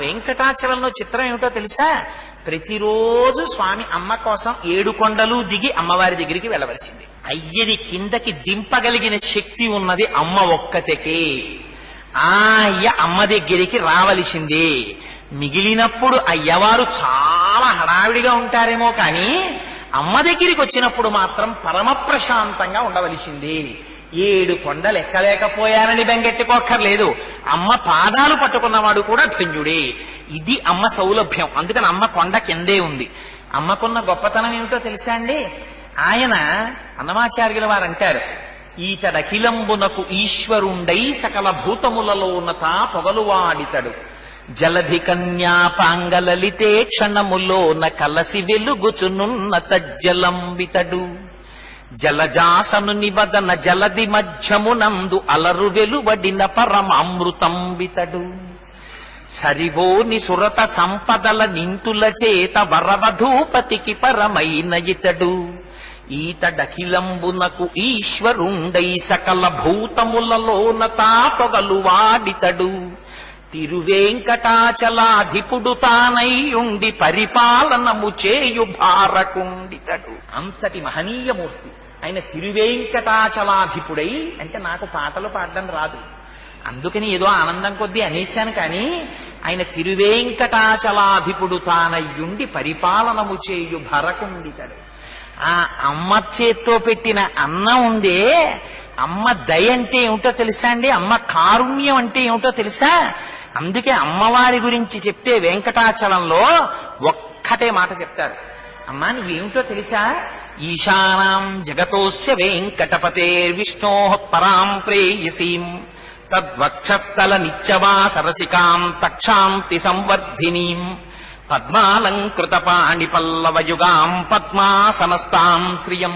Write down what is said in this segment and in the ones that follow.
వెంకటాచలంలో చిత్రం ఏమిటో తెలుసా? ప్రతిరోజు స్వామి అమ్మ కోసం 7 కొండలు దిగి అమ్మవారి దగ్గరికి వెళ్ళవలసింది. అయ్యని కిందకి దింపగలిగిన శక్తి ఉన్నది అమ్మ ఒక్కతికే. అయ్య అమ్మ దగ్గరికి రావలసిందే. మిగిలినప్పుడు అయ్యవారు చాలా హడావిడిగా ఉంటారేమో కానీ అమ్మ దగ్గరికి వచ్చినప్పుడు మాత్రం పరమ ప్రశాంతంగా ఉండవలసింది. 7 కొండలు ఎక్కలేకపోయానని బెంగెట్టుకోక్కర్లేదు. అమ్మ పాదాలు పట్టుకున్నవాడు కూడా ధన్యుడే. ఇది అమ్మ సౌలభ్యం. అందుకని అమ్మ కొండ కిందే ఉంది. అమ్మకున్న గొప్పతనం ఏమిటో తెలుసా అండి? ఆయన అన్నమాచార్యుల వారు అంటారు, ఈతడఖిలంబునకు ఈశ్వరుండై సకల భూతములలోనత పొగలువాడితడు, జలధి కన్యాపాంగలలితే క్షణములోన కలసి వెలుగుచునున్న తజ్జలంబితడు, జలజాసను నివదన జలది మధ్యమునందు అలరు వెలువడిన పరమామృతంబితడు, సరివోని సురత సంపదల నింతుల చేత వరవధూపతికి పరమైన ఇతడు, ఈతడఖిలంబునకు ఈశ్వరుండై సకల భూతములలోన తాపగలు వాడితడు, తిరువేంకటాచలాధిపుడు తానై ఉండి పరిపాలనము చేయు భారకుండితడు. అంతటి మహనీయమూర్తి ఆయన. తిరువేంకటాచలాధిపుడై అంటే నాకు పాటలు పాడడం రాదు, అందుకని ఏదో ఆనందం కొద్దీ అనేశాను. కానీ ఆయన తిరువేంకటాచలాధిపుడు తానయ్యుండి పరిపాలనము చేయు భరకుండితడు. ఆ అమ్మ చేత్తో పెట్టిన అన్నం ఉందే, అమ్మ దయ అంటే ఏమిటో తెలుసా అండి? అమ్మ కారుణ్యం అంటే ఏమిటో తెలుసా? అందుకే అమ్మవారి గురించి చెప్తే వెంకటాచలంలో ఒక్కటే మాట చెప్తారు. అమ్మా నువ్వేమిటో తెలుసా? ఈశానాం జగతోస్య వెంకటపతేర్విష్ణో పరాం ప్రేయసీం తద్వక్షస్థల నిత్యవా సరసికాం తక్షాంతి సంవర్ధినీం పద్మాలంకృత పాణి పల్లవయుగాం పద్మాసనస్తాం శ్రియం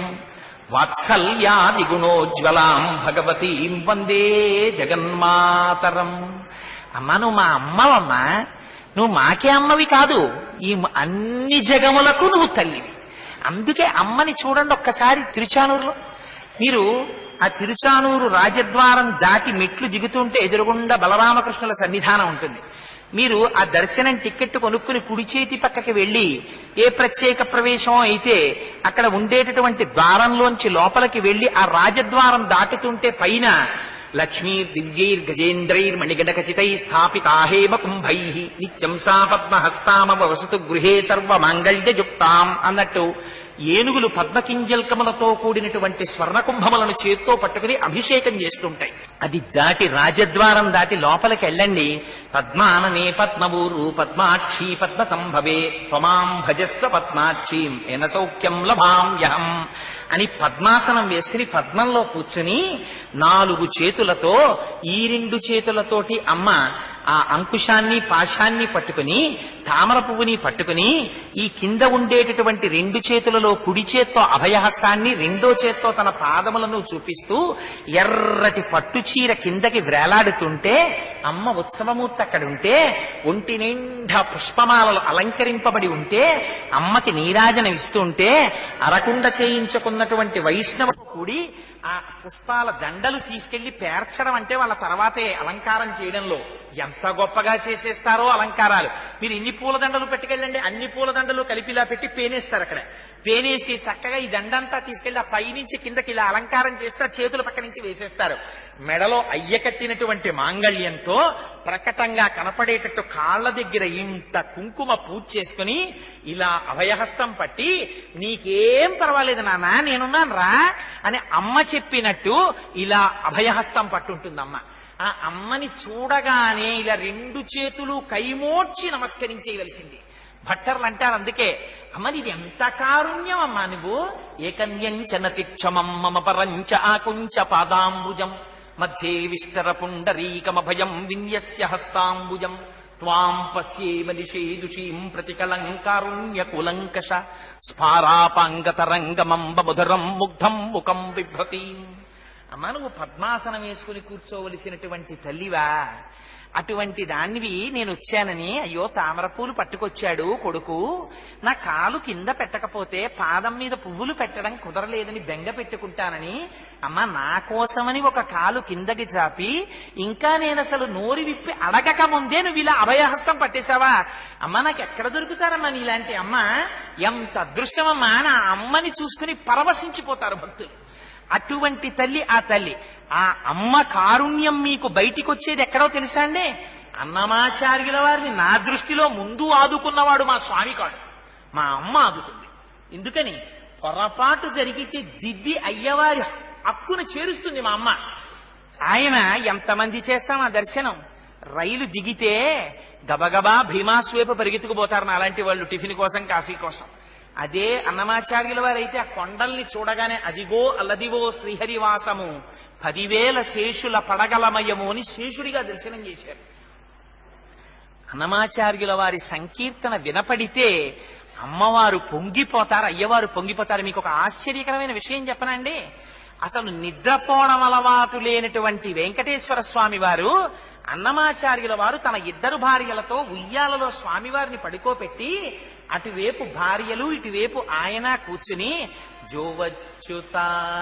వాత్సల్యాది గుణోజ్వలాం భగవతీం వందే జగన్మాతరం. అమ్మా నువ్వు మా అమ్మవమ్మా, నువ్వు మాకే అమ్మవి కాదు, ఈ అన్ని జగములకు నువ్వు తల్లివి. అందుకే అమ్మని చూడండి ఒక్కసారి తిరుచానూరులో. మీరు ఆ తిరుచానూరు రాజద్వారం దాటి మెట్లు దిగుతుంటే ఎదురుగుండా బలరామకృష్ణుల సన్నిధానం ఉంటుంది. మీరు ఆ దర్శనం టికెట్ కొనుక్కుని కుడి చేతి పక్కకి వెళ్లి ఏ ప్రత్యేక ప్రవేశం అయితే అక్కడ ఉండేటటువంటి ద్వారంలోంచి లోపలికి వెళ్లి ఆ రాజద్వారం దాటుతుంటే పైన లక్ష్మీర్ దివ్యైర్ గజేంద్రైర్ మణిగడకచితై స్థాపితాహేమ కుంభై నిత్యం సా పద్మహస్తామవ వసతు గృహే సర్వమాంగళ్యయుక్తాం అన్నట్టు ఏనుగులు పద్మకింజల్కములతో కూడినటువంటి స్వర్ణ కుంభములను చేత్తో పట్టుకుని అభిషేకం చేస్తుంటాయి. అది దాటి రాజద్వారం దాటి లోపలికి వెళ్ళండి. పద్మాననే పద్మవూరు పద్మాక్షి పద్మ సంభవే త్వమాం భజస్వ పద్మాక్షీం ఏన సౌఖ్యం లభామ్యహం అని పద్మాసనం వేసుకుని పద్మంలో కూర్చుని 4 చేతులతో ఈ 2 చేతులతోటి అమ్మ ఆ అంకుశాన్ని పాశాన్ని పట్టుకుని తామర పువ్వుని పట్టుకుని ఈ కింద ఉండేటటువంటి 2 చేతులలో కుడి చేత్తో అభయహస్తాన్ని రెండో చేత్తో తన పాదములను చూపిస్తూ ఎర్రటి పట్టు చీర కిందకి వేలాడుతుంటే అమ్మ ఉత్సవమూర్తి అక్కడుంటే ఒంటి నిండా పుష్పమాలలు అలంకరింపబడి ఉంటే అమ్మకి నీరాజనం ఇస్తుంటే అరకుండ చేయించుకున్నటువంటి వైష్ణవుడు కూడి ఆ పుష్పాల దండలు తీసుకెళ్లి పేర్చడం అంటే వాళ్ళ తర్వాతే అలంకారం చేయడంలో ఎంత గొప్పగా చేసేస్తారో అలంకారాలు. మీరు ఇన్ని పూలదండలు పెట్టుకెళ్ళండి, అన్ని పూలదండలు కలిపిలా పెట్టి పేనేస్తారు. అక్కడ పేనేసి చక్కగా ఈ దండంతా తీసుకెళ్లి ఆ పైనుంచి కిందకి ఇలా అలంకారం చేస్తే చేతుల పక్క నుంచి వేసేస్తారు. మెడలో అయ్య కట్టినటువంటి మాంగళ్యంతో ప్రకటంగా కనపడేటట్టు కాళ్ల దగ్గర ఇంత కుంకుమ పూజ చేసుకుని ఇలా అభయహస్తం పట్టి నీకేం పర్వాలేదు నాన్న నేనున్నాను రా అని అమ్మ చెప్పినట్టు ఇలా అభయహస్తం పట్టుంటుంది అమ్మ. ఆ అమ్మని చూడగానే ఇలా 2 చేతులు కైమోడ్చి నమస్కరించేయవలసింది. భట్టర్లు అంటారు అందుకే అమ్మని ఇది ఎంత కారుణ్యం అమ్మా నువ్వు. ఏకన్యం చనతిక్షమం మమ పరంచ ఆకుంచ పాదాంబుజం మధ్యే విస్తర పుండరీకమభయం విన్యస్య హస్తాంబుజం త్వాం పశ్యేమ నిషేదుషీం ప్రతికలంకారుణ్య కులంకష స్ఫారాపాంగతరంగమంబ మధురం ముగ్ధం ముఖం బిభ్రతీం అమ్మా నువ్వు పద్మాసనం వేసుకుని కూర్చోవలసినటువంటి తల్లివా, అటువంటి దానివి నేను వచ్చానని అయ్యో తామరపూలు పట్టుకొచ్చాడు కొడుకు, నా కాలు కింద పెట్టకపోతే పాదం మీద పువ్వులు పెట్టడం కుదరలేదని బెంగ పెట్టుకుంటానని అమ్మా నా కోసమని ఒక కాలు కిందకి చాపి ఇంకా నేను అసలు నోరు విప్పి అడగక ముందే నువ్వు ఇలా అభయహస్తం పట్టేశావా? అమ్మ నాకు ఎక్కడ దొరుకుతారమ్మా నీలాంటి అమ్మ? ఎంత అదృష్టమమ్మా, నా అమ్మని చూసుకుని పరవశించిపోతారు భక్తులు. అటువంటి తల్లి ఆ తల్లి. ఆ అమ్మ కారుణ్యం మీకు బయటికి వచ్చేది ఎక్కడో తెలుసా అండి? అన్నమాచార్యుల వారిని నా దృష్టిలో ముందు ఆదుకున్నవాడు మా స్వామి కాడు, మా అమ్మ ఆదుకుంది. ఎందుకని? పొరపాటు జరిగితే దిద్ది అయ్యవారి హక్కును చేరుస్తుంది మా అమ్మ. ఆయన ఎంతమంది చేస్తాం ఆ దర్శనం? రైలు దిగితే గబగబా భీమాస్వేపు పరిగెత్తుకుపోతారు అలాంటి వాళ్ళు టిఫిన్ కోసం కాఫీ కోసం. అదే అన్నమాచార్యుల వారైతే ఆ కొండల్ని చూడగానే అదిగో అల్లదివో శ్రీహరివాసము 10,000 శేషుల పడగలమయము అని శేషుడిగా దర్శనం చేశారు. అన్నమాచార్యుల వారి సంకీర్తన వినపడితే అమ్మవారు పొంగిపోతారు, అయ్యవారు పొంగిపోతారు. మీకు ఒక ఆశ్చర్యకరమైన విషయం చెప్పనండి. అసలు నిద్రపోవడం అలవాటు లేనటువంటి వెంకటేశ్వర స్వామి వారు అన్నమాచార్యుల వారు తన 2 భార్యలతో ఉయ్యాలలో స్వామివారిని పడుకోపెట్టి అటువైపు భార్యలు ఇటువైపు ఆయన కూర్చుని జోవచ్యుతానంద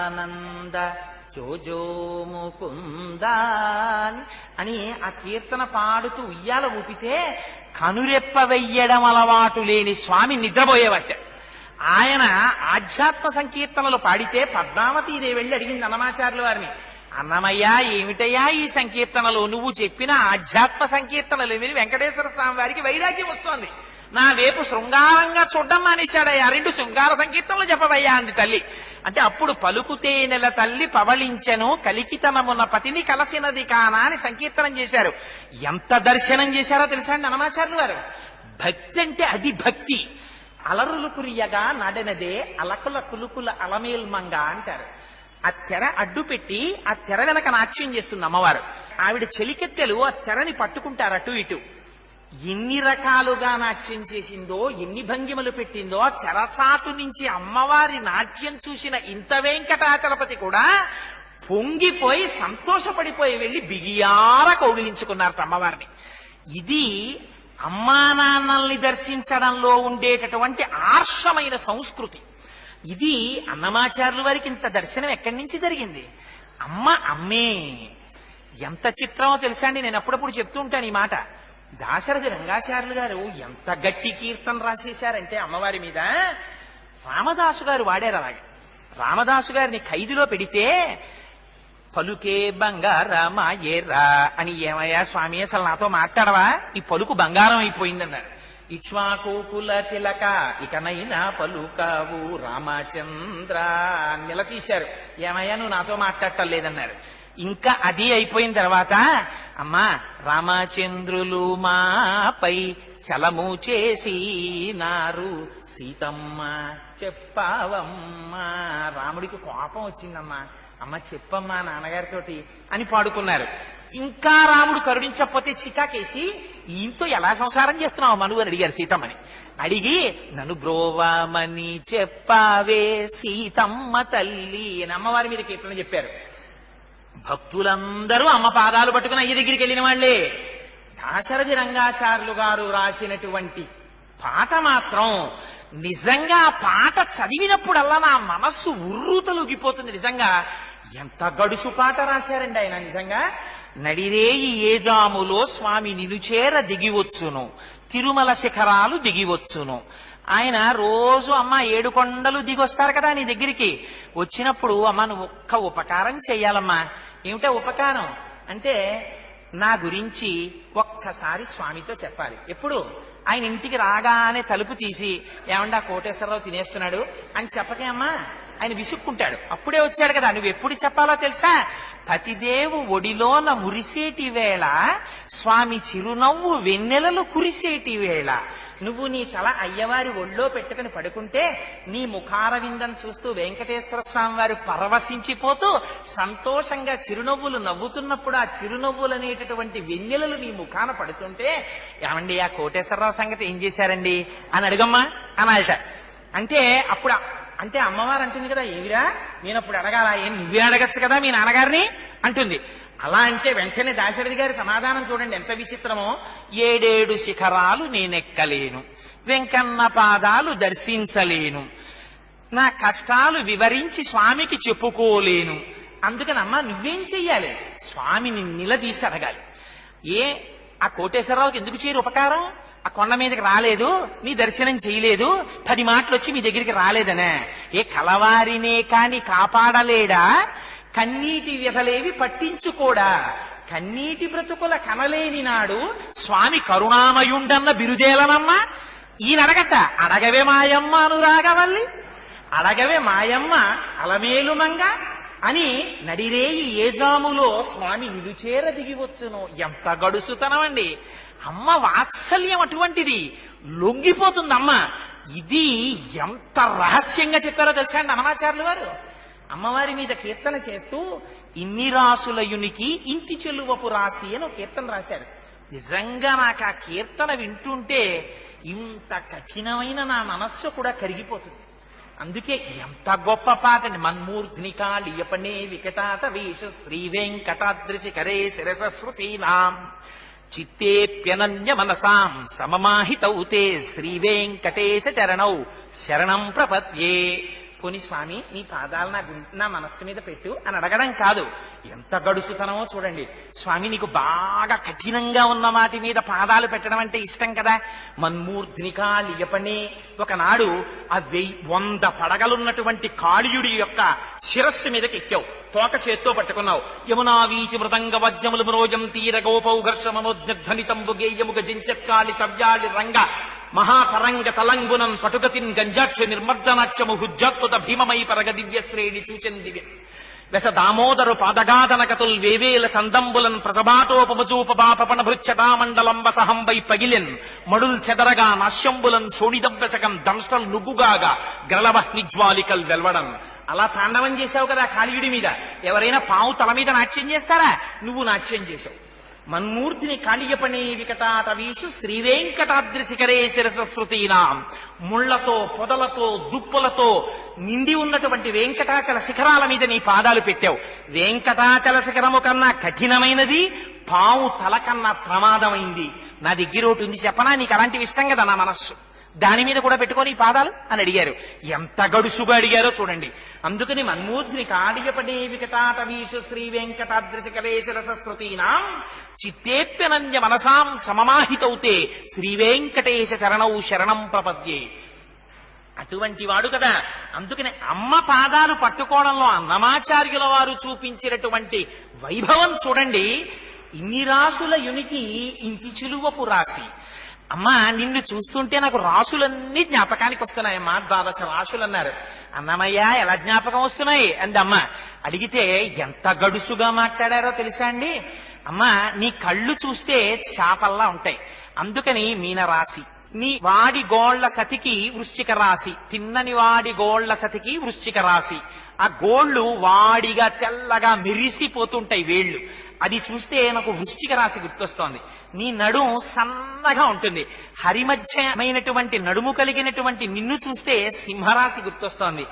జోజో ముకుంద అని ఆ కీర్తన పాడుతూ ఉయ్యాల ఊపితే కనురెప్ప వెయ్యడం అలవాటు లేని స్వామి నిద్రపోయేవట్ట. ఆయన ఆధ్యాత్మ సంకీర్తనలు పాడితే పద్మావతీదేవి వెళ్ళి అడిగింది అన్నమాచార్యుల వారిని, అన్నమయ్య ఏమిటయ్యా ఈ సంకీర్తనలు? నువ్వు చెప్పిన ఆధ్యాత్మ సంకీర్తనలు విని వెంకటేశ్వర స్వామి వారికి వైరాగ్యం వస్తోంది, నా వైపు శృంగారంగా చూడ్డం మానేశాడయ్యా, 2 శృంగార సంకీర్తనలు చెప్పవయ్యా అంది తల్లి. అంటే అప్పుడు పలుకుతే నెల తల్లి పవళించెను కలికితనమున్న పతిని కలసినది కానా అని సంకీర్తనం చేశారు. ఎంత దర్శనం చేశారో తెలుసా అండి అన్నమాచార్యులు వారు? భక్తి అంటే అది భక్తి. అలరులు కురియగా నడనదే అలకుల కులుకుల అలమేల్మంగ అంటారు. ఆ తెర అడ్డు పెట్టి ఆ తెర వెనక నాట్యం చేస్తుంది అమ్మవారు. ఆవిడ చెలికెత్తెలు ఆ తెరని పట్టుకుంటారు అటు ఇటు. ఎన్ని రకాలుగా నాట్యం చేసిందో, ఎన్ని భంగిమలు పెట్టిందో, ఆ తెరచాటు నుంచి అమ్మవారి నాట్యం చూసిన ఇంత వెంకటాచలపతి కూడా పొంగిపోయి సంతోషపడిపోయి వెళ్ళి బిగియార కౌగిలించుకున్నారు అమ్మవారిని. ఇది అమ్మా నాన్నల్ని దర్శించడంలో ఉండేటటువంటి ఆర్షమైన సంస్కృతి. ఇది అన్నమాచార్యుల వారికి ఇంత దర్శనం ఎక్కడి నుంచి జరిగింది? అమ్మ అమ్మే. ఎంత చిత్రమో తెలుసా అండి, నేను అప్పుడప్పుడు చెప్తూ ఉంటాను ఈ మాట. దాశరథి రంగాచార్యులు గారు ఎంత గట్టి కీర్తన రాసేశారంటే అమ్మవారి మీద, రామదాసు గారు వాడారు అలాగే. రామదాసు గారిని ఖైదులో పెడితే పలుకే బంగారమాయేరా అని, ఏమయ్యా స్వామి అసలు నాతో మాట్లాడవా, ఈ పలుకు బంగారం అయిపోయిందన్నారు. ఇక్ష్వాకుకుల తిలక ఇకనైనా పలుకావు రామచంద్ర నిలదీశారు. ఏమయ్యా నువ్వు నాతో మాట్లాడటం లేదన్నారు. ఇంకా అది అయిపోయిన తర్వాత అమ్మా రామచంద్రులు మాపై చలము చేసినారు సీతమ్మ చెప్పావమ్మా. రాముడికి కోపం వచ్చిందమ్మా, అమ్మ చెప్పమ్మా నాన్నగారితోటి అని పాడుకున్నారు. ఇంకా రాముడు కరుణించకపోతే చికాకేసి ఈయనతో ఎలా సంసారం చేస్తున్నావు మనువు అని అడిగారు సీతమ్మని. అడిగి నన్ను బ్రోవామని చెప్పావే సీతమ్మ తల్లి అని అమ్మవారి మీద కీర్తన చెప్పారు. భక్తులందరూ అమ్మ పాదాలు పట్టుకుని అయ్య దగ్గరికి వెళ్ళిన వాళ్లే. దాశరథి రంగాచార్యులు గారు రాసినటువంటి పాట మాత్రం నిజంగా పాట చదివినప్పుడల్లా నా మనస్సు ఉర్రూతలుగిపోతుంది. నిజంగా ఎంత గడుసు పాట రాశారండి ఆయన. నిజంగా నడిరేయి ఏజాములో స్వామి నిలుచేర దిగివచ్చును, తిరుమల శిఖరాలు దిగివచ్చును. ఆయన రోజు అమ్మ 7 కొండలు దిగొస్తారు కదా నీ దగ్గరికి. వచ్చినప్పుడు అమ్మ నువ్వు ఒక్క ఉపకారం చెయ్యాలమ్మా. ఏమిటా ఉపకారం అంటే, నా గురించి ఒక్కసారి స్వామితో చెప్పాలి. ఎప్పుడు? ఆయన ఇంటికి రాగానే తలుపు తీసి ఏమండా కోటేశ్వరరావు తినేస్తున్నాడు అని చెప్పకే అమ్మా, ఆయన విసుక్కుంటాడు. అప్పుడే వచ్చాడు కదా, నువ్వు ఎప్పుడు చెప్పాలో తెలుసా? పతిదేవు ఒడిలోన మురిసేటి వేళ స్వామి చిరునవ్వు వెన్నెలలు కురిసేటి వేళ నువ్వు నీ తల అయ్యవారి ఒళ్ళో పెట్టుకుని పడుకుంటే నీ ముఖార విందం చూస్తూ వెంకటేశ్వర స్వామి వారు పరవశించిపోతూ సంతోషంగా చిరునవ్వులు నవ్వుతున్నప్పుడు ఆ చిరునవ్వులు అనేటటువంటి వెన్నెలలు నీ ముఖాన పడుతుంటే ఏమండి ఆ కోటేశ్వరరావు సంగతి ఏం చేశారండి అని అడగమ్మా అనాలట. అంటే అప్పుడు అంటే అమ్మవారు అంటుంది కదా, ఏమిరా నేను అప్పుడు అడగాల, ఏం నువ్వే అడగచ్చు కదా మీ నాన్నగారిని అంటుంది. అలా అంటే వెంటనే దాశరథి గారి సమాధానం చూడండి ఎంత విచిత్రమో. 7 శిఖరాలు నేనెక్కలేను, వెంకన్న పాదాలు దర్శించలేను, నా కష్టాలు వివరించి స్వామికి చెప్పుకోలేను. అందుకని అమ్మ నువ్వేం చెయ్యాలి, స్వామిని నిలదీసి అడగాలి. ఆ కోటేశ్వరరావుకి ఎందుకు చేయరు ఉపకారం? ఆ కొండ మీదకి రాలేదు, మీ దర్శనం చేయలేదు, 10 మాటలు వచ్చి మీ దగ్గరికి రాలేదనే. కలవారినే కాని కాపాడలేడా, కన్నీటి వ్యధలేవి పట్టించుకోడా, కన్నీటి బ్రతుకుల కనలేని నాడు స్వామి కరుణామయుండన్న బిరుదేలనమ్మా. ఈయన అడగట, అడగవే మాయమ్మ అనురాగవల్లి, అడగవే మాయమ్మ అలమేలుమంగా అని నడిరేయి ఏ జాములో స్వామి నిలుచేర దిగివచ్చును. ఎంత గడుసుతనమండి! అమ్మ వాత్సల్యం అటువంటిది, లొంగిపోతుంది అమ్మ. ఇది ఎంత రహస్యంగా చెప్పారో తెలుసా అండి అన్నమాచార్యులు వారు. అమ్మవారి మీద కీర్తన చేస్తూ ఇన్ని రాసులయునికి ఇంటి చెలువపు రాసి అని ఒక కీర్తన రాశారు. నిజంగా నాకు ఆ కీర్తన వింటుంటే ఇంత కఠినమైన నా మనస్సు కూడా కరిగిపోతుంది. అందుకే ఎంత గొప్ప పాటండి. మన్మూర్ధ్నికాళియపనే వికటాట వేషు శ్రీ వెంకటాద్రిశిఖరే శిరసశ్రుతీనాం చిత్తేప్యనన్య మనసాం సమమాహితౌతే శ్రీ వెంకటేశ చరణౌ శరణం ప్రపద్యే. పోని స్వామి నీ పాదాలు నా మనస్సు మీద పెట్టు అని అడగడం కాదు, ఎంత గడుసుతనమో చూడండి. స్వామి నీకు బాగా కఠినంగా ఉన్న వాటి మీద పాదాలు పెట్టడం అంటే ఇష్టం కదా. మన్మూర్ధ్నికాళియపనే, ఒకనాడు ఆ 100 పడగలున్నటువంటి కాళీయుడి యొక్క శిరస్సు మీదకి ఎక్కావు, తోక చేత్తో పట్టుకున్నావు. యమునా వీచి మృదంగ వద్యములు మనోజం తీర గోపౌ ఘర్ష మనోజ్ఞధ్వనితంబు గేయముగ జించత్కాళి తవ్యాళి రంగ మహాతరంగ తలంగునం పటుగతిన్ గంజాక్ష నిర్మర్దనాక్షము హుజ్జాత్తుత భీమమై పరగ దివ్య శ్రేణి చూచందివి వెస దామోదరు పాదగాదనకతుల్ వేవేల సందంబులన్ ప్రసభాటోపమచూపపాపన భృచ్చటామండలం వసహంబై పగిలెన్ మడుల్ చెదరగా నాశ్యంబులన్ శోణిదవ్వసకం దంష్టల్ నుగ్గుగాగా గ్రలవహ్నిజ్వాలికల్ వెల్వడం. అలా తాండవం చేశావు కదా కాళీయుడి మీద. ఎవరైనా పావు తల మీద నాట్యం చేస్తారా? నువ్వు నాట్యం చేశావు. మన్మూర్తిని కాళీయపనే వికటాట వీషు శ్రీ వెంకటాద్రిశిఖరే శిరసశ్రుతీనాం. ముళ్లతో పొదలతో దుప్పులతో నిండి ఉన్నటువంటి వెంకటాచల శిఖరాల మీద నీ పాదాలు పెట్టావు. వెంకటాచల శిఖరము కన్నా కఠినమైనది, పావు తల కన్నా ప్రమాదమైంది. నా దగ్గర ఒకటి ఉంది చెప్పనా, నీకు అలాంటివి ఇష్టం కదా నా మనస్సు, దాని మీద కూడా పెట్టుకొని పాదాలు అని అడిగారు. ఎంత గడుసుగా అడిగారో చూడండి. అందుకని మన్మూర్ధిని కాళీయపడే వికటాట వీషు శ్రీ వెంకటాద్రిశిఖరే శిరసశ్రుతీనాం చిత్తేప్యనన్య మనసాం సమమాహితౌతే శ్రీ వెంకటేశ చరణౌ శరణం ప్రపద్యే. అటువంటి వాడు కదా. అందుకని అమ్మ పాదాలు పట్టుకోవడంలో అన్నమాచార్యుల వారు చూపించినటువంటి వైభవం చూడండి. ఇన్ని రాసుల యునికి ఇంటి చిలువపు రాసి. అమ్మా నిన్ను చూస్తుంటే నాకు రాసులన్నీ జ్ఞాపకానికి వస్తున్నాయమ్మా. 12 రాసులు అన్నారు. అన్నమయ్య ఎలా జ్ఞాపకం వస్తున్నాయి అంది అమ్మ. అడిగితే ఎంత గడుసుగా మాట్లాడారో తెలుసా అండి. అమ్మా నీ కళ్ళు చూస్తే చాపల్లా ఉంటాయి, అందుకని మీనరాశి. నీ వాడి గోళ్ల సతికి వృశ్చిక రాశి, తిన్నని వాడి గోళ్ల సతికి వృశ్చిక రాశి. ఆ గోళ్లు వాడిగా తెల్లగా మెరిసిపోతుంటాయి వేళ్లు, అది చూస్తే నాకు వృశ్చిక రాశి గుర్తొస్తోంది. నీ నడుం సన్నగా ఉంటుంది, హరిమధ్యమైనటువంటి నడుము కలిగినటువంటి నిన్ను చూస్తే సింహరాశి గుర్తొస్తోంది.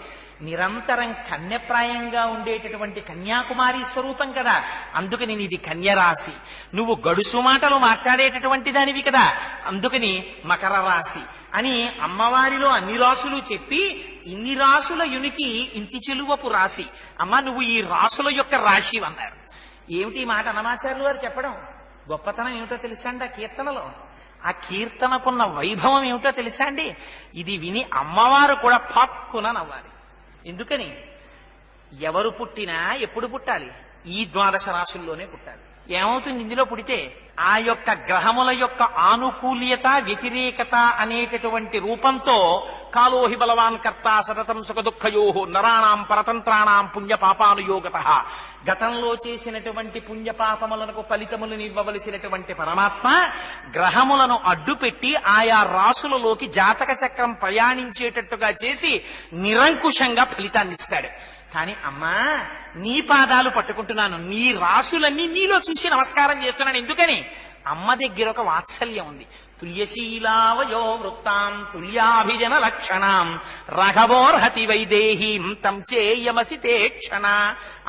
నిరంతరం కన్యప్రాయంగా ఉండేటటువంటి కన్యాకుమారి స్వరూపం కదా, అందుకని నీది కన్యరాశి. నువ్వు గడుసు మాటలు మాట్లాడేటటువంటి దానివి కదా, అందుకని మకర రాశి అని అమ్మవారిలో అన్ని రాసులు చెప్పి ఇన్ని రాసుల యునికి ఇంటి చెలువపు రాశి. అమ్మ నువ్వు ఈ రాసుల యొక్క రాశి అన్నారు. ఏమిటి మాట అన్నమాచార్యులు వారు చెప్పడం? గొప్పతనం ఏమిటో తెలుసా అండి ఆ కీర్తనలో? ఆ కీర్తనకున్న వైభవం ఏమిటో తెలుసా అండి? ఇది విని అమ్మవారు కూడా పక్కున నవ్వాలి. ఎందుకని? ఎవరు పుట్టినా ఎప్పుడు పుట్టాలి? ఈ 12 రాశుల్లోనే పుట్టాలి. ఏమవుతుంది ఇందులో పుడితే? ఆ యొక్క గ్రహముల యొక్క ఆనుకూల్యత వ్యతిరేకత అనేటటువంటి రూపంతో కాలోహి బలవాన్ కర్త సతతం సుఖ దుఃఖయో నరాణాం పరతంత్రాణాం పుణ్యపాపానుయోగత. గతంలో చేసినటువంటి పుణ్యపాపములకు ఫలితములను ఇవ్వవలసినటువంటి పరమాత్మ గ్రహములను అడ్డుపెట్టి ఆయా రాసులలోకి జాతక చక్రం ప్రయాణించేటట్టుగా చేసి నిరంకుశంగా ఫలితాన్ని ఇస్తాడు. కానీ అమ్మా నీ పాదాలు పట్టుకుంటున్నాను, నీ రాసులన్నీ నీలో చూసి నమస్కారం చేస్తున్నాను. ఎందుకని? అమ్మ దగ్గర ఒక వాత్సల్యం ఉంది. తుల్యశీలావయో వృత్తాం తుల్యాభిజన లక్షణాం రాఘవోర్హతి వైదేహీం తం చేయమసి తేక్షణ.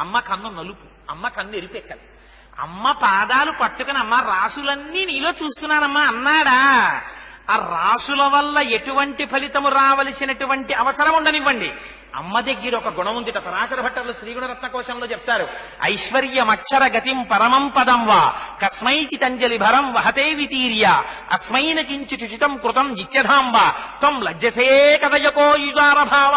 అమ్మ కన్ను నలుపు, అమ్మ కన్ను ఎరిపెక్కలు. అమ్మ పాదాలు పట్టుకుని అమ్మ రాసులన్నీ నీలో చూస్తున్నానమ్మా అన్నాడా? ఆ రాసుల వల్ల ఎటువంటి ఫలితము రావలసినటువంటి అవసరం ఉండనివ్వండి. అమ్మ దగ్గర ఒక గుణం ఉంది. పరాశర భట్టర్లు శ్రీగుణరత్న కోశంలో చెప్తారు, ఐశ్వర్యమక్షర గతిం పరమం పదం వా కస్మైచితంజలి భరం వహతే వితీర్య అస్మైన కించితుచితం కృతం జిత్యధాం వా త్వం లజ్జసే కదయకో యుగార భావ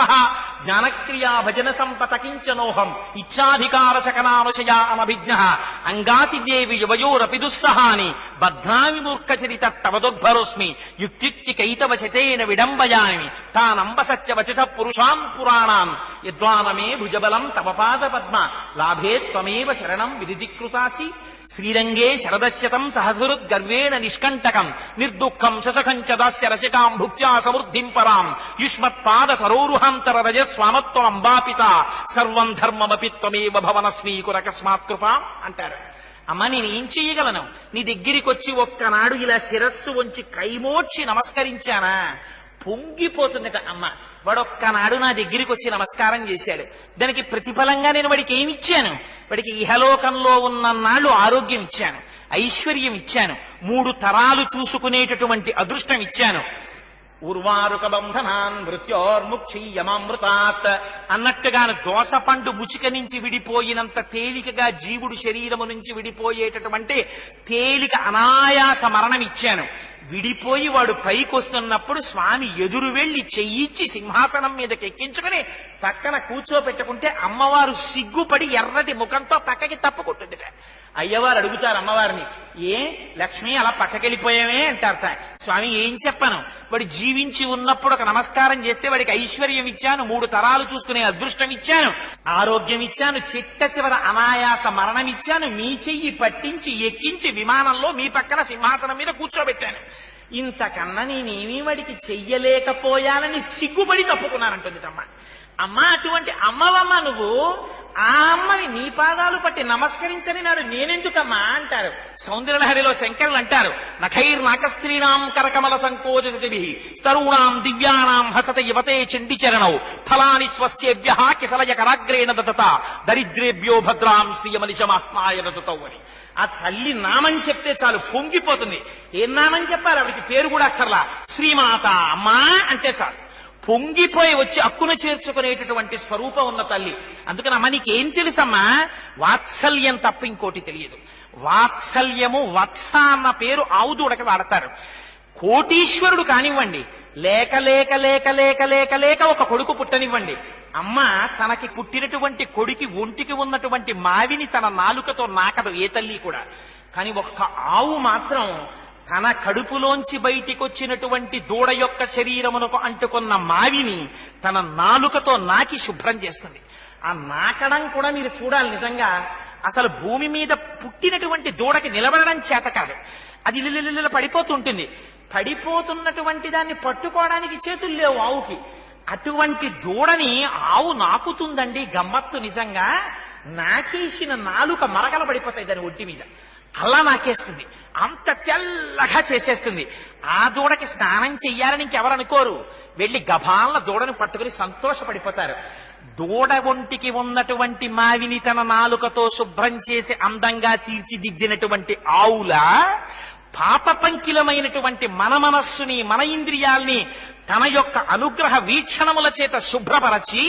జ్ఞానక్రియా భజన సంపత కించనోహం ఇచ్ఛాధికార శకనానుశయా అనభిజ్ఞ అంగాసి దేవి యువయోరపి దుస్సహాని బధ్నామి మూర్ఖచరిత తవదుర్భరోస్మి యుక్త్యుక్తికైతవశతేన విడంబయామి తానంబ సత్యవచస పురుషాం పురాణాం యద్వానమే భుజబలం తవ పాద పద్మ లాభే త్వమేవ శరణం విదికృతాసి. శ్రీరంగే శరదశ్యతం సహస్రుద్గర్వేణ నిష్కంటకం నిర్దుఃఖం శశఖం చ దాస్య రసికాం భుక్త్యా సమృద్ధిం పరాం యుష్మత్పాద సరోరుహాంతర రజస్వామత్వం అంబాపిత సర్వం ధర్మమపి త్వమేవ భవనస్వీకురకస్మాత్ కృపాం అంటారు. అమ్మ నేనేం చెయ్యగలను? నీ దగ్గరికి వచ్చి ఒక్కనాడు ఇలా శిరస్సు వంచి కైమోడ్చి నమస్కరించానా? పొంగిపోతుందట అమ్మ. వాడొక్కనాడు నా దగ్గరికి వచ్చి నమస్కారం చేశాడు, దానికి ప్రతిఫలంగా నేను వాడికి ఏమి ఇచ్చాను? వాడికి ఇహలోకంలో ఉన్న నాళ్ళు ఆరోగ్యం ఇచ్చాను, ఐశ్వర్యం ఇచ్చాను, 3 తరాలు చూసుకునేటటువంటి అదృష్టం ఇచ్చాను. ఉర్వారుక బంధనాన్ మృత్యోర్ముక్షీయమామృతాత్ అన్నట్టుగాను దోస పండు ముచిక నుంచి విడిపోయినంత తేలికగా జీవుడు శరీరము నుంచి విడిపోయేటటువంటి తేలిక అనాయాస మరణం ఇచ్చాను. విడిపోయి వాడు పైకొస్తున్నప్పుడు స్వామి ఎదురు వెళ్లి చెయ్యిచ్చి సింహాసనం మీదకి ఎక్కించుకుని పక్కన కూర్చోపెట్టుకుంటే అమ్మవారు సిగ్గుపడి ఎర్రటి ముఖంతో పక్కకి తప్పుకుంటుంది. అయ్యవారు అడుగుతారు అమ్మవారిని, ఏ లక్ష్మి అలా పక్కకెళ్ళిపోయామే అంటారట. స్వామి ఏం చెప్పను, వాడు జీవించి ఉన్నప్పుడు ఒక నమస్కారం చేస్తే వాడికి ఐశ్వర్యం ఇచ్చాను, 3 తరాలు చూసుకునే అదృష్టం ఇచ్చాను, ఆరోగ్యం ఇచ్చాను, చిట్ట చివర అనాయాస మరణం ఇచ్చాను, మీ చెయ్యి పట్టించి ఎక్కించి విమానంలో మీ పక్కన సింహాసనం మీద కూర్చోబెట్టాను. ఇంతకన్నా నేనేమీ వాడికి చెయ్యలేకపోయానని సిగ్గుపడి తప్పుకున్నానంటుంది అమ్మ. అమ్మ అటువంటి అమ్మవమ్మ నువ్వు. ఆ అమ్మని నీ పాదాలు పట్టి నమస్కరించని నాడు నేనెందుకమ్మా అంటారు. సౌందర్యలహరిలో శంకరులు అంటారు, నఖైర్నాకస్త్రీణాం కరకమల సంకోచతిభి తరుణాం దివ్యానాం హసత యువతే చండి చరణౌ ఫలాని స్వస్యేభ్య కిసలయ కరాగ్రేణ దతత దరిద్రేభ్యో భద్రాం శ్రీయమనిశమాత్మాయ రతుతౌ అని. ఆ తల్లి నామం చెప్తే చాలు పొంగిపోతుంది. ఏం నామం చెప్పాలి? ఆవిడికి పేరు కూడా అక్కర్లా, శ్రీమాత అమ్మా అంటే చాలు పొంగిపోయి వచ్చి అక్కున చేర్చుకునేటటువంటి స్వరూపం ఉన్న తల్లి. అందుకని అమ్మ నీకేం తెలుసమ్మా? వాత్సల్యం తప్ప ఇంకోటి తెలియదు. వాత్సల్యము, వత్స అన్న పేరు ఆవుదూడకి వాడతారు. కోటీశ్వరుడు కానివ్వండి, లేక లేక లేక లేక లేక లేక ఒక కొడుకు పుట్టనివ్వండి, అమ్మ తనకి పుట్టినటువంటి కొడుకి ఒంటికి ఉన్నటువంటి మావిని తన నాలుకతో నాకదు ఏ తల్లి కూడా. కానీ ఒక్క ఆవు మాత్రం తన కడుపులోంచి బయటికొచ్చినటువంటి దూడ యొక్క శరీరమునకు అంటుకున్న మావిని తన నాలుకతో నాకి శుభ్రం చేస్తుంది. ఆ నాకడం కూడా మీరు చూడాలి. నిజంగా అసలు భూమి మీద పుట్టినటువంటి దూడకి నిలబడడం చేత కాదు, అది లిల్లిల పడిపోతుంటుంది. పడిపోతున్నటువంటి దాన్ని పట్టుకోవడానికి చేతులు లేవు ఆవుకి. అటువంటి దూడని ఆవు నాకుతుందండి. గమ్మత్తు నిజంగా. నాకేసిన నాలుక మరకల పడిపోతాయి దాని ఒంటి మీద, అలా నాకేస్తుంది. అంత తెల్లగా చేసేస్తుంది. ఆ దూడకి స్నానం చెయ్యాలని ఇంకెవరు అనుకోరు. వెళ్ళి గభాల దూడని పట్టుకుని సంతోషపడిపోతారు. దూడ ఒంటికి ఉన్నటువంటి మావిని తన నాలుకతో శుభ్రం చేసి అందంగా తీర్చిదిద్దినటువంటి ఆవులా పాప పంకిలమైనటువంటి మన మనస్సుని, మన ఇంద్రియాల్ని తన యొక్క అనుగ్రహ వీక్షణముల చేత శుభ్రపరచి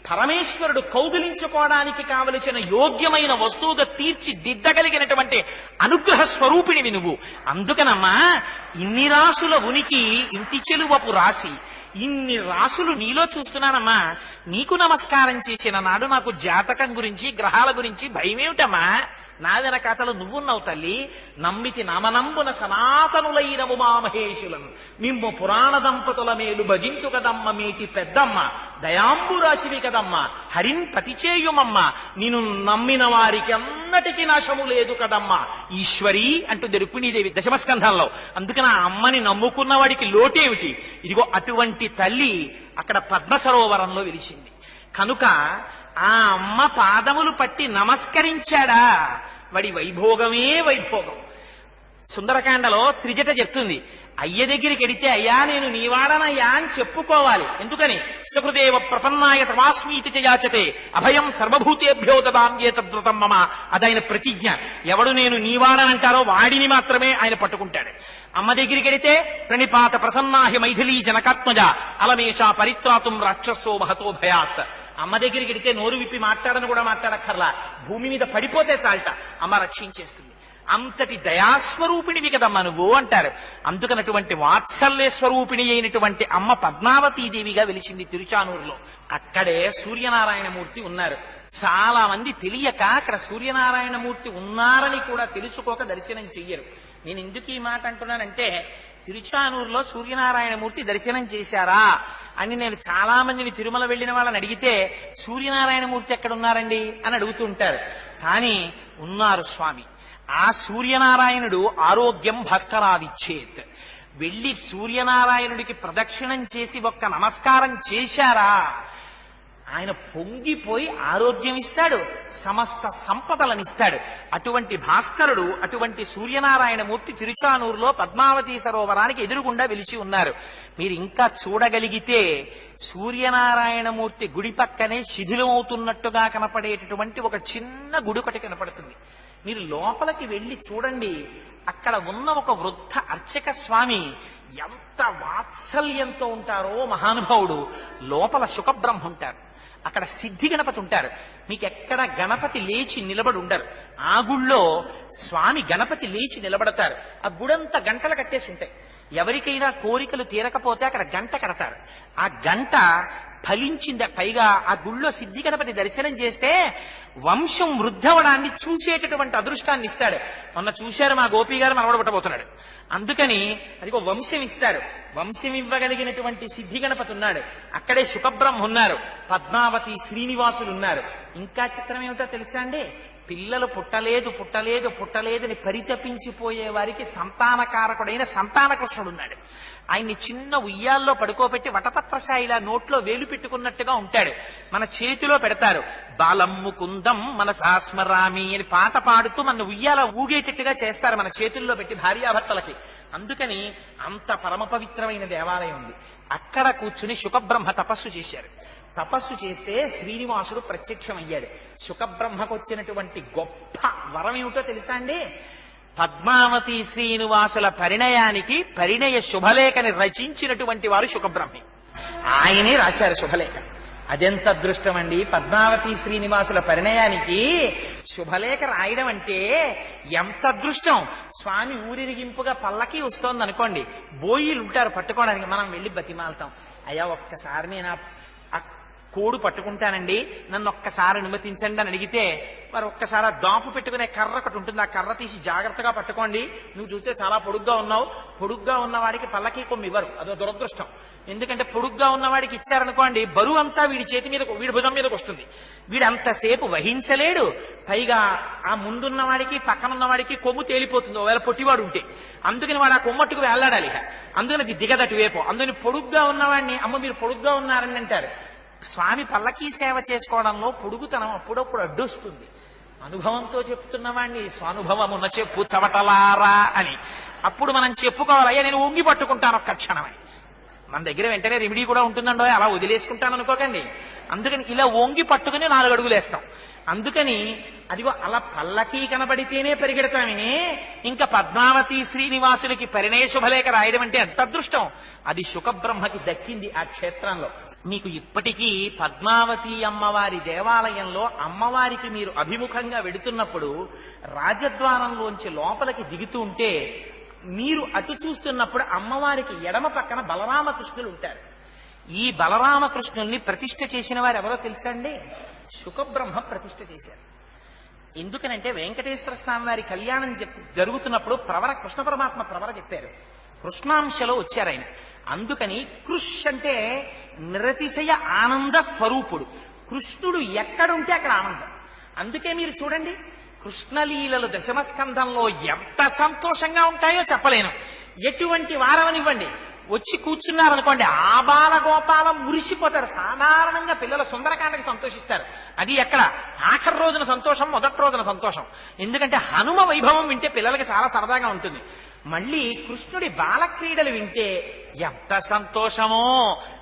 పరమేశ్వరుడు కౌగిలించుకోవడానికి కావలసిన యోగ్యమైన వస్తువుగా తీర్చిదిద్దగలిగినటువంటి అనుగ్రహ స్వరూపిణివి నువ్వు. అందుకనమ్మా ఇన్ని రాసుల ఉనికి ఇంటి చెలువపు రాసి, ఇన్ని రాసులు నీలో చూస్తున్నానమ్మా. నీకు నమస్కారం చేసిన నాడు నాకు జాతకం గురించి, గ్రహాల గురించి భయమేమిటమ్మా? నా వెనకాతలు నువ్వున్నావు తల్లి. నమ్మితి నామనంబున సనాతనులైన ఉమామహేషులను మిమ్ము పురాణ దంపతుల మేలు భజింతు కదమ్మ మీటి పెద్దమ్మ దయాంబురాశివి కదమ్మ హరిన్ పతిచేయుమమ్మ నిన్ను నమ్మిన వారికి అన్నటికీ నాశము లేదు కదమ్మా ఈశ్వరి అంటుంది రుక్మిణీదేవి దశమస్కంధంలో. అందుకని ఆ అమ్మని నమ్ముకున్న వాడికి లోటేమిటి? ఇదిగో అటువంటి తల్లి అక్కడ పద్మ సరోవరంలో వెలిసింది. కనుక ఆ అమ్మ పాదములు పట్టి నమస్కరించాడా, వాడి వైభోగమే వైభోగం. సుందరకాండలో త్రిజట చెప్తుంది, అయ్య దగ్గరికి వెడితే అయ్యా నేను నీవాడనయ్యా అని చెప్పుకోవాలి. ఎందుకని సుహృదేవ ప్రపన్నాయ తమాస్మీతి చయాచతే అభయం సర్వభూతేభ్యో దదామ్యేతద్వ్రతం మమ, అదైన ప్రతిజ్ఞ. ఎవడు నేను నీవాడనంటారో వాడిని మాత్రమే ఆయన పట్టుకుంటాడు. అమ్మ దగ్గరికి వెడితే ప్రణిపాత ప్రసన్నాహి మైథిలీ జనకాత్మజ అలమేషా పరిత్రాతుం రాక్షసో మహతో భయాత్. అమ్మ దగ్గరికి వెడితే నోరు విప్పి మాట్లాడని కూడా మాట్లాడక్కర్లా, భూమి మీద పడిపోతే చాలట అమ్మ రక్షించేస్తుంది. అంతటి దయాస్వరూపిణివి కదమ్మా నువ్వు అంటారు. అందుకనటువంటి వాత్సల్య స్వరూపిణి అయినటువంటి అమ్మ పద్మావతీదేవిగా వెలిసింది తిరుచానూరులో. అక్కడే సూర్యనారాయణమూర్తి ఉన్నారు. చాలా మంది తెలియక అక్కడ సూర్యనారాయణమూర్తి ఉన్నారని కూడా తెలుసుకోక దర్శనం చెయ్యరు. నేను ఎందుకు ఈ మాట అంటున్నానంటే, తిరుచానూరులో సూర్యనారాయణమూర్తి దర్శనం చేశారా అని నేను చాలా మందిని తిరుమల వెళ్ళిన వాళ్ళని అడిగితే సూర్యనారాయణమూర్తి ఎక్కడ ఉన్నారండి అని అడుగుతుంటారు. కానీ ఉన్నారు స్వామి. ఆ సూర్యనారాయణుడు ఆరోగ్యం భాస్కరాదిచ్చేత్. వెళ్ళి సూర్యనారాయణుడికి ప్రదక్షిణం చేసి ఒక్క నమస్కారం చేశారా ఆయన పొంగిపోయి ఆరోగ్యం ఇస్తాడు, సమస్త సంపదలనిస్తాడు. అటువంటి భాస్కరుడు, అటువంటి సూర్యనారాయణమూర్తి తిరుచానూరులో పద్మావతీ సరోవరానికి ఎదురుగుండా వెలిచి ఉన్నారు. మీరు ఇంకా చూడగలిగితే సూర్యనారాయణమూర్తి గుడి పక్కనే శిథిలమవుతున్నట్టుగా కనపడేటటువంటి ఒక చిన్న గుడి ఒకటి కనపడుతుంది. మీరు లోపలికి వెళ్ళి చూడండి. అక్కడ ఉన్న ఒక వృద్ధ అర్చక స్వామి ఎంత వాత్సల్యంతో ఉంటారో మహానుభావుడు. లోపల శుకబ్రహ్మ ఉంటారు, అక్కడ సిద్ధి గణపతి ఉంటారు. మీకు ఎక్కడ గణపతి లేచి నిలబడి ఉండరు. ఆ గుళ్ళో స్వామి గణపతి లేచి నిలబడతారు. ఆ గుడంతా గంటలు కట్టేసి ఉంటాయి. ఎవరికైనా కోరికలు తీరకపోతే అక్కడ గంట కడతారు. ఆ గంట ఫలించింది. పైగా ఆ గుళ్ళో సిద్ధి గణపతి దర్శనం చేస్తే వంశం వృద్ధవడాన్ని చూసేటటువంటి అదృష్టాన్ని ఇస్తాడు. మొన్న చూశారు మా గోపి గారు మనవడబట్టబోతున్నాడు. అందుకని అదిగో వంశం ఇస్తారు. వంశం ఇవ్వగలిగినటువంటి సిద్ధి గణపతి ఉన్నాడు. అక్కడే శుకబ్రహ్మ ఉన్నారు, పద్మావతి శ్రీనివాసులు ఉన్నారు. ఇంకా చిత్రం ఏమిటో తెలుసా అండి, పిల్లలు పుట్టలేదు పుట్టలేదు పుట్టలేదని పరితపించిపోయే వారికి సంతానకారకుడైన సంతానకృష్ణుడు ఉన్నాడు. ఆయన్ని చిన్న ఉయ్యాల్లో పడుకోబెట్టి వటపత్రశాయిలా నోట్లో వేలు పెట్టుకున్నట్టుగా ఉంటాడు. మన చేతిలో పెడతారు. బాలమ్ము కుందం మన సాస్మరామి అని పాట పాడుతూ మన ఉయ్యాల ఊగేటట్టుగా చేస్తారు మన చేతుల్లో పెట్టి భార్యాభర్తలకి. అందుకని అంత పరమ పవిత్రమైన దేవాలయం ఉంది. అక్కడ కూర్చుని శుకబ్రహ్మ తపస్సు చేశారు. తపస్సు చేస్తే శ్రీనివాసుడు ప్రత్యక్షమయ్యాడు. శుకబ్రహ్మకు వచ్చినటువంటి గొప్ప వరం ఏమిటో తెలుసా అండి, పద్మావతి శ్రీనివాసుల పరిణయానికి పరిణయ శుభలేఖని రచించినటువంటి వారు శుకబ్రహ్మి. ఆయనే రాశారు శుభలేఖ. అదెంత అదృష్టం అండి, పద్మావతి శ్రీనివాసుల పరిణయానికి శుభలేఖ రాయడం అంటే ఎంత అదృష్టం. స్వామి ఊరిరిగింపుగా పల్లకి వస్తోంది అనుకోండి, బోయిలు ఉంటారు పట్టుకోవడానికి. మనం వెళ్ళి బతిమాలతాం, అయ్యా ఒక్కసారి నేను ఆ కోడు పట్టుకుంటానండి, నన్ను ఒక్కసారి అనుమతించండి అని అడిగితే మరి ఒక్కసారి ఆ దాపు పెట్టుకునే కర్ర ఒకటి ఉంటుంది, ఆ కర్ర తీసి జాగ్రత్తగా పట్టుకోండి, నువ్వు చూస్తే చాలా పొడుగ్గా ఉన్నావు, పొడుగ్గా ఉన్నవాడికి పల్లకి కొమ్మి ఇవ్వరు, అదో దురదృష్టం. ఎందుకంటే పొడుగ్గా ఉన్నవాడికి ఇచ్చారనుకోండి బరువు అంతా వీడి చేతి మీద వీడి భుజం మీదకి వస్తుంది, వీడు అంతసేపు వహించలేడు. పైగా ఆ ముందున్నవాడికి పక్కనున్నవాడికి కొమ్ము తేలిపోతుంది ఒకవేళ పొట్టివాడు ఉంటే. అందుకని వాడు ఆ కొమ్మట్టుకు వేళ్లాడాలి, అందుకని అది దిగదటు వేపు. అందుకని పొడుగ్గా ఉన్నవాడిని అమ్మ మీరు పొడుగ్గా ఉన్నారని అంటారు. స్వామి పల్లకీ సేవ చేసుకోవడంలో పొడుగుతనం అప్పుడప్పుడు అడ్డొస్తుంది. అనుభవంతో చెప్తున్నవాడిని స్వానుభవమున్న చెప్పు చవటలారా అని. అప్పుడు మనం చెప్పుకోవాలి, అయ్యా నేను ఉంగి పట్టుకుంటాను ఒక్క క్షణమని. మన దగ్గర వెంటనే రెమెడీ కూడా ఉంటుందండో, అలా వదిలేసుకుంటాను అనుకోకండి. అందుకని ఇలా వంగి పట్టుకుని 4 అడుగులు వేస్తాం. అందుకని అదిగో అలా పల్లకీ కనబడితేనే పరిగెడతామని ఇంకా పద్మావతి శ్రీనివాసులకి పరిణయ శుభలేఖ రాయడం అంటే ఎంత అదృష్టం. అది శుకబ్రహ్మకి దక్కింది ఆ క్షేత్రంలో. మీకు ఇప్పటికీ పద్మావతి అమ్మవారి దేవాలయంలో అమ్మవారికి మీరు అభిముఖంగా వెడుతున్నప్పుడు రాజద్వారంలోంచి లోపలికి దిగుతూ ఉంటే మీరు అటు చూస్తున్నప్పుడు అమ్మవారికి ఎడమ పక్కన బలరామకృష్ణులు ఉంటారు. ఈ బలరామకృష్ణుల్ని ప్రతిష్ఠ చేసిన వారు ఎవరో తెలుసా అండి, శుకబ్రహ్మ ప్రతిష్ఠ చేశారు. ఎందుకనంటే వెంకటేశ్వర స్వామి వారి కళ్యాణం జరుగుతున్నప్పుడు ప్రవర కృష్ణ పరమాత్మ ప్రవర చెప్పారు, కృష్ణాంశలో వచ్చారు ఆయన. అందుకని కృష్ అంటే నిరతిశయ ఆనంద స్వరూపుడు. కృష్ణుడు ఎక్కడుంటే అక్కడ ఆనందం. అందుకే మీరు చూడండి కృష్ణలీలలు దశమస్కంధంలో ఎంత సంతోషంగా ఉంటాయో చెప్పలేను. ఎటువంటి వారమనివ్వండి వచ్చి కూర్చున్నారనుకోండి ఆబాల గోపాలం మురిసిపోతారు. సాధారణంగా పిల్లలు సుందరకాండకి సంతోషిస్తారు. అది ఎక్కడ ఆఖరి రోజున సంతోషం, మొదటి రోజున సంతోషం. ఎందుకంటే హనుమ వైభవం వింటే పిల్లలకి చాలా సరదాగా ఉంటుంది. మళ్ళీ కృష్ణుడి బాలక్రీడలు వింటే ఎంత సంతోషమో.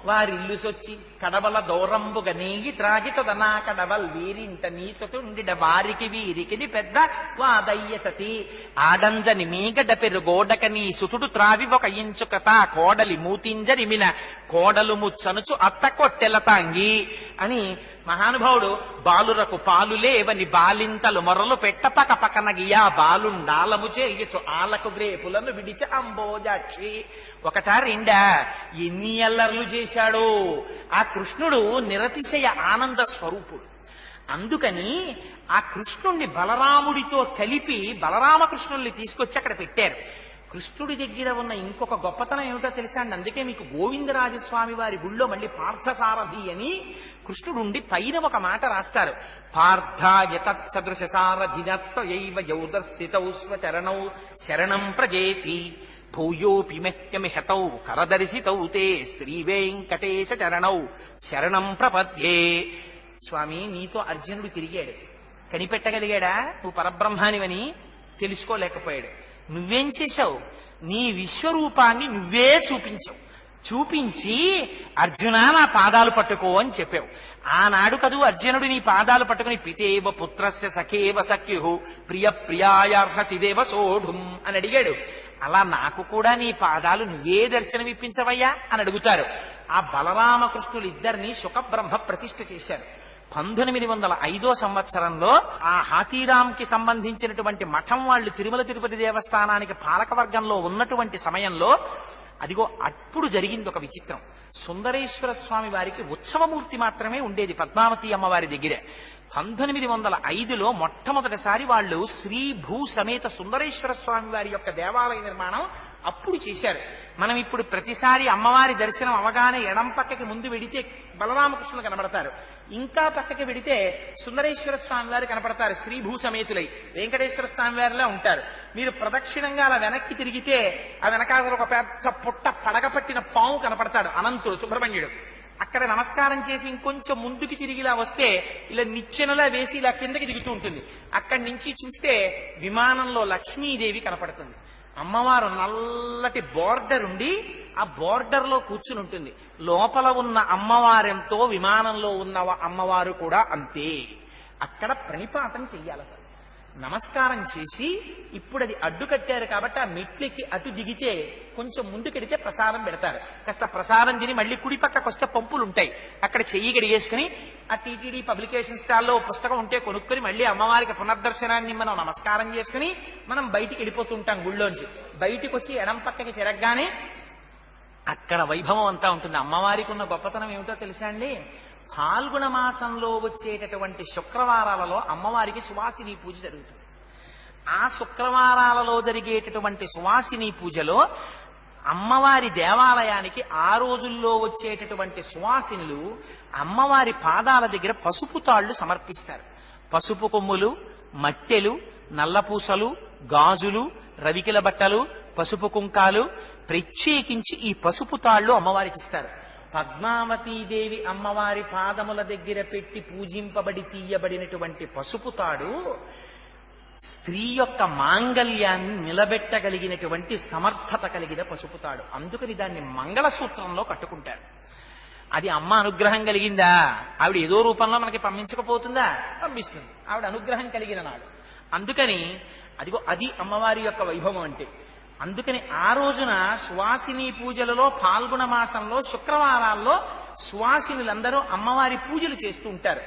వారిల్లు సొచ్చి కడవల దూరంబుగ నీగి త్రాగితదనా కడవల్ వీరింట నీసతుండిడ వారికి వీరికిని పెద్ద వాదయ్య సతి ఆడంజని మీగడ పెరుగోడక నీ సుతుడు త్రావి ఒక ఇంచుకత కోడలి మూతింజరిమిన కోడలు ముచ్చనుచు అత్త కొట్టెల తాంగి అని మహానుభావుడు బాలురకు పాలు లేవని బాలింతలు మొరలు పెట్టపక పకనగియా బాలుండాలము చేయొచ్చు ఆలకు గ్రేపులను విడిచి అంబోజాక్షి. ఒకటా రెండా ఎన్ని అల్లర్లు చేశాడో. ఆ కృష్ణుడు నిరతిశయ ఆనంద స్వరూపుడు. అందుకని ఆ కృష్ణుణ్ణి బలరాముడితో కలిపి బలరామకృష్ణుల్ని తీసుకొచ్చి అక్కడ పెట్టారు. కృష్ణుడి దగ్గర ఉన్న ఇంకొక గొప్పతనం ఏమిటో తెలుసా అండి? అందుకే మీకు గోవిందరాజస్వామి వారి గుళ్ళో మళ్ళీ పార్థసారథి అని కృష్ణుడు ఉండి పైన ఒక మాట రాస్తారు. పార్థాయ తత్సదృశ సారథినత్వయైవ యౌదర్శితౌ స్వచరణౌ శరణం ప్రజేతి భూయోపి మహ్యమిహతౌ కరదర్శితౌ తే శ్రీవేంకటేశ చరణౌ శరణం ప్రపద్యే. స్వామి, నీతో అర్జునుడు తిరిగాడు, కనిపెట్టగలిగాడా నువ్వు పరబ్రహ్మానివని? తెలుసుకోలేకపోయాడు. నువ్వేం చేశావు? నీ విశ్వరూపాన్ని నువ్వే చూపించావు. చూపించి అర్జున నా పాదాలు పట్టుకో అని చెప్పావు. ఆనాడు కదూ అర్జునుడు నీ పాదాలు పట్టుకుని పితేవ పుత్రస్య సఖేవ సఖ్యు ప్రియ ప్రియాయార్హసిదేవ సోఢుం అని అడిగాడు. అలా నాకు కూడా నీ పాదాలు నువ్వే దర్శనమిప్పించవయ్యా అని అడుగుతారు. ఆ బలరామకృష్ణులు ఇద్దరిని సుఖబ్రహ్మ ప్రతిష్ఠ చేశారు. 1905 సంవత్సరంలో ఆ హాతీరాంకి సంబంధించినటువంటి మఠం వాళ్ళు తిరుమల తిరుపతి దేవస్థానానికి పాలకవర్గంలో ఉన్నటువంటి సమయంలో అదిగో అప్పుడు జరిగింది ఒక విచిత్రం. సుందరేశ్వర స్వామి వారికి ఉత్సవమూర్తి మాత్రమే ఉండేది పద్మావతి అమ్మవారి దగ్గరే. 1905లో మొట్టమొదటిసారి వాళ్ళు శ్రీ భూ సమేత సుందరేశ్వర స్వామి వారి యొక్క దేవాలయ నిర్మాణం అప్పుడు చేశారు. మనం ఇప్పుడు ప్రతిసారి అమ్మవారి దర్శనం అవగానే ఎడం పక్కకి ముందు వెడితే బలరామకృష్ణులు కనబడతారు, ఇంకా పక్కకి వెడితే సుందరేశ్వర స్వామి వారు కనపడతారు. శ్రీభూ సమేతులై వెంకటేశ్వర స్వామి వారిలా ఉంటారు. మీరు ప్రదక్షిణంగా అలా వెనక్కి తిరిగితే ఆ వెనకాల ఒక పెద్ద పుట్ట పడగపట్టిన పాము కనపడతాడు, అనంతుడు సుబ్రహ్మణ్యుడు. అక్కడ నమస్కారం చేసి ఇంకొంచెం ముందుకి తిరిగి ఇలా వస్తే ఇలా నిచ్చెనలా వేసి ఇలా కిందకి దిగుతూ ఉంటుంది. అక్కడి నుంచి చూస్తే విమానంలో లక్ష్మీదేవి కనపడుతుంది. అమ్మవారు నల్లటి బోర్డర్ ఉండి ఆ బోర్డర్ లో కూర్చుని ఉంటుంది. లోపల ఉన్న అమ్మవారెంతో విమానంలో ఉన్న అమ్మవారు కూడా అంతే. అక్కడ ప్రణిపాతం చెయ్యాలి. అసలు నమస్కారం చేసి ఇప్పుడు అది అడ్డు కట్టారు కాబట్టి ఆ మెట్లకి అటు దిగితే కొంచెం ముందుకెడితే ప్రసాదం పెడతారు. కాస్త ప్రసాదం తిని మళ్ళీ కుడి పక్కకు వస్తే పంపులు ఉంటాయి, అక్కడ చెయ్యి గడిగేసుకుని ఆ టీటీడీ పబ్లికేషన్ స్టాల్లో పుస్తకం ఉంటే కొనుక్కొని మళ్ళీ అమ్మవారికి పునర్దర్శనాన్ని మనం నమస్కారం చేసుకుని మనం బయటికి వెళ్ళిపోతుంటాం. గుళ్ళోంచి బయటికి వచ్చి ఎడం పక్కకి తిరగగానే అక్కడ వైభవం అంతా ఉంటుంది. అమ్మవారికి ఉన్న గొప్పతనం ఏమిటో తెలుసా అండి? ఫాల్గుణ మాసంలో వచ్చేటటువంటి శుక్రవారాలలో అమ్మవారికి సువాసిని పూజ జరుగుతుంది. ఆ శుక్రవారాలలో జరిగేటటువంటి సువాసిని పూజలో అమ్మవారి దేవాలయానికి ఆ రోజుల్లో వచ్చేటటువంటి సువాసినులు అమ్మవారి పాదాల దగ్గర పసుపు తాళ్లు సమర్పిస్తారు. పసుపు కొమ్ములు, మట్టెలు, నల్లపూసలు, గాజులు, రవికిల బట్టలు, పసుపు కుంకాలు ప్రత్యేకించి ఈ పసుపు తాళ్లు అమ్మవారికి ఇస్తారు. పద్మావతీదేవి అమ్మవారి పాదముల దగ్గర పెట్టి పూజింపబడి తీయబడినటువంటి పసుపు తాడు స్త్రీ యొక్క మాంగళ్యాన్ని నిలబెట్టగలిగినటువంటి సమర్థత కలిగిన పసుపు తాడు. అందుకని దాన్ని మంగళసూత్రంలో కట్టుకుంటారు. అది అమ్మ అనుగ్రహం కలిగిందా? ఆవిడ ఏదో రూపంలో మనకి పంపించకపోతుందా? పంపిస్తుంది. ఆవిడ అనుగ్రహం కలిగిన నాడు. అందుకని అదిగో అది అమ్మవారి యొక్క వైభవం అంటే. అందుకని ఆ రోజున సువాసిని పూజలలో ఫాల్గుణ మాసంలో శుక్రవారాల్లో సువాసినులందరూ అమ్మవారి పూజలు చేస్తూ ఉంటారు.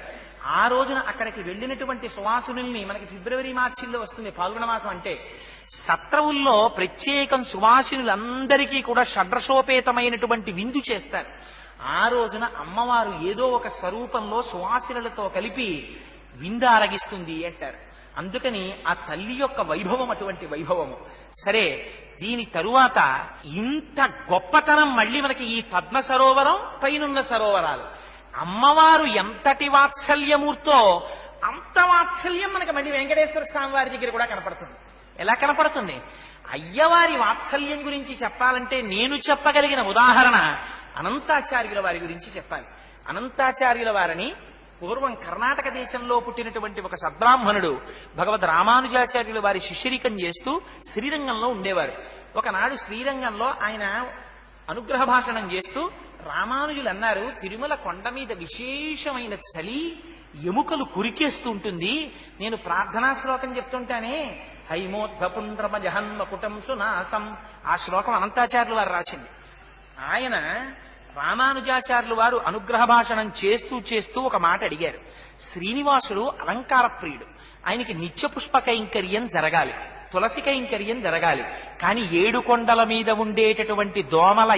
ఆ రోజున అక్కడికి వెళ్ళినటువంటి సువాసునుల్ని మనకి ఫిబ్రవరి మార్చిల్లో వస్తుంది ఫాల్గుణ మాసం అంటే. సత్రవుల్లో ప్రత్యేకం సువాసినులందరికీ కూడా షడ్రసోపేతమైనటువంటి విందు చేస్తారు. ఆ రోజున అమ్మవారు ఏదో ఒక స్వరూపంలో సువాసినులతో కలిపి విందు ఆరగిస్తుంది అంటారు. అందుకని ఆ తల్లి యొక్క వైభవం అటువంటి వైభవము. సరే, దీని తరువాత ఇంత గొప్పతనం మళ్ళీ మనకి ఈ పద్మ సరోవరం పైనున్న సరోవరాలు. అమ్మవారు ఎంతటి వాత్సల్యమూర్తో అంత వాత్సల్యం మనకి మళ్ళీ వెంకటేశ్వర స్వామి వారి దగ్గర కూడా కనపడుతుంది. ఎలా కనపడుతుంది? అయ్యవారి వాత్సల్యం గురించి చెప్పాలంటే నేను చెప్పగలిగిన ఉదాహరణ అనంతాచార్యుల వారి గురించి చెప్పాలి. అనంతాచార్యుల వారిని పూర్వం కర్ణాటక దేశంలో పుట్టినటువంటి ఒక సద్బ్రాహ్మణుడు భగవద్ రామానుజాచార్యుల వారి శిష్యరికం చేస్తూ శ్రీరంగంలో ఉండేవారు. ఒకనాడు శ్రీరంగంలో ఆయన అనుగ్రహ భాషణం చేస్తూ రామానుజులు అన్నారు, తిరుమల కొండ మీద విశేషమైన చలి, ఎముకలు కురికేస్తూ ఉంటుంది. నేను ప్రార్థనా శ్లోకం చెప్తుంటానే, హైమోద్భపుండ్రమ జహన్మకుటం సునాసం, ఆ శ్లోకం అనంతాచార్యులు వారు రాసింది. ఆయన రామానుజాచార్యులు వారు అనుగ్రహ భాషణం చేస్తూ చేస్తూ ఒక మాట అడిగారు. శ్రీనివాసుడు అలంకార ప్రియుడు, ఆయనకి నిత్య పుష్ప కైంకర్యం జరగాలి, తులసి కైంకర్యం జరగాలి, కానీ 7 కొండల మీద ఉండేటటువంటి దోమల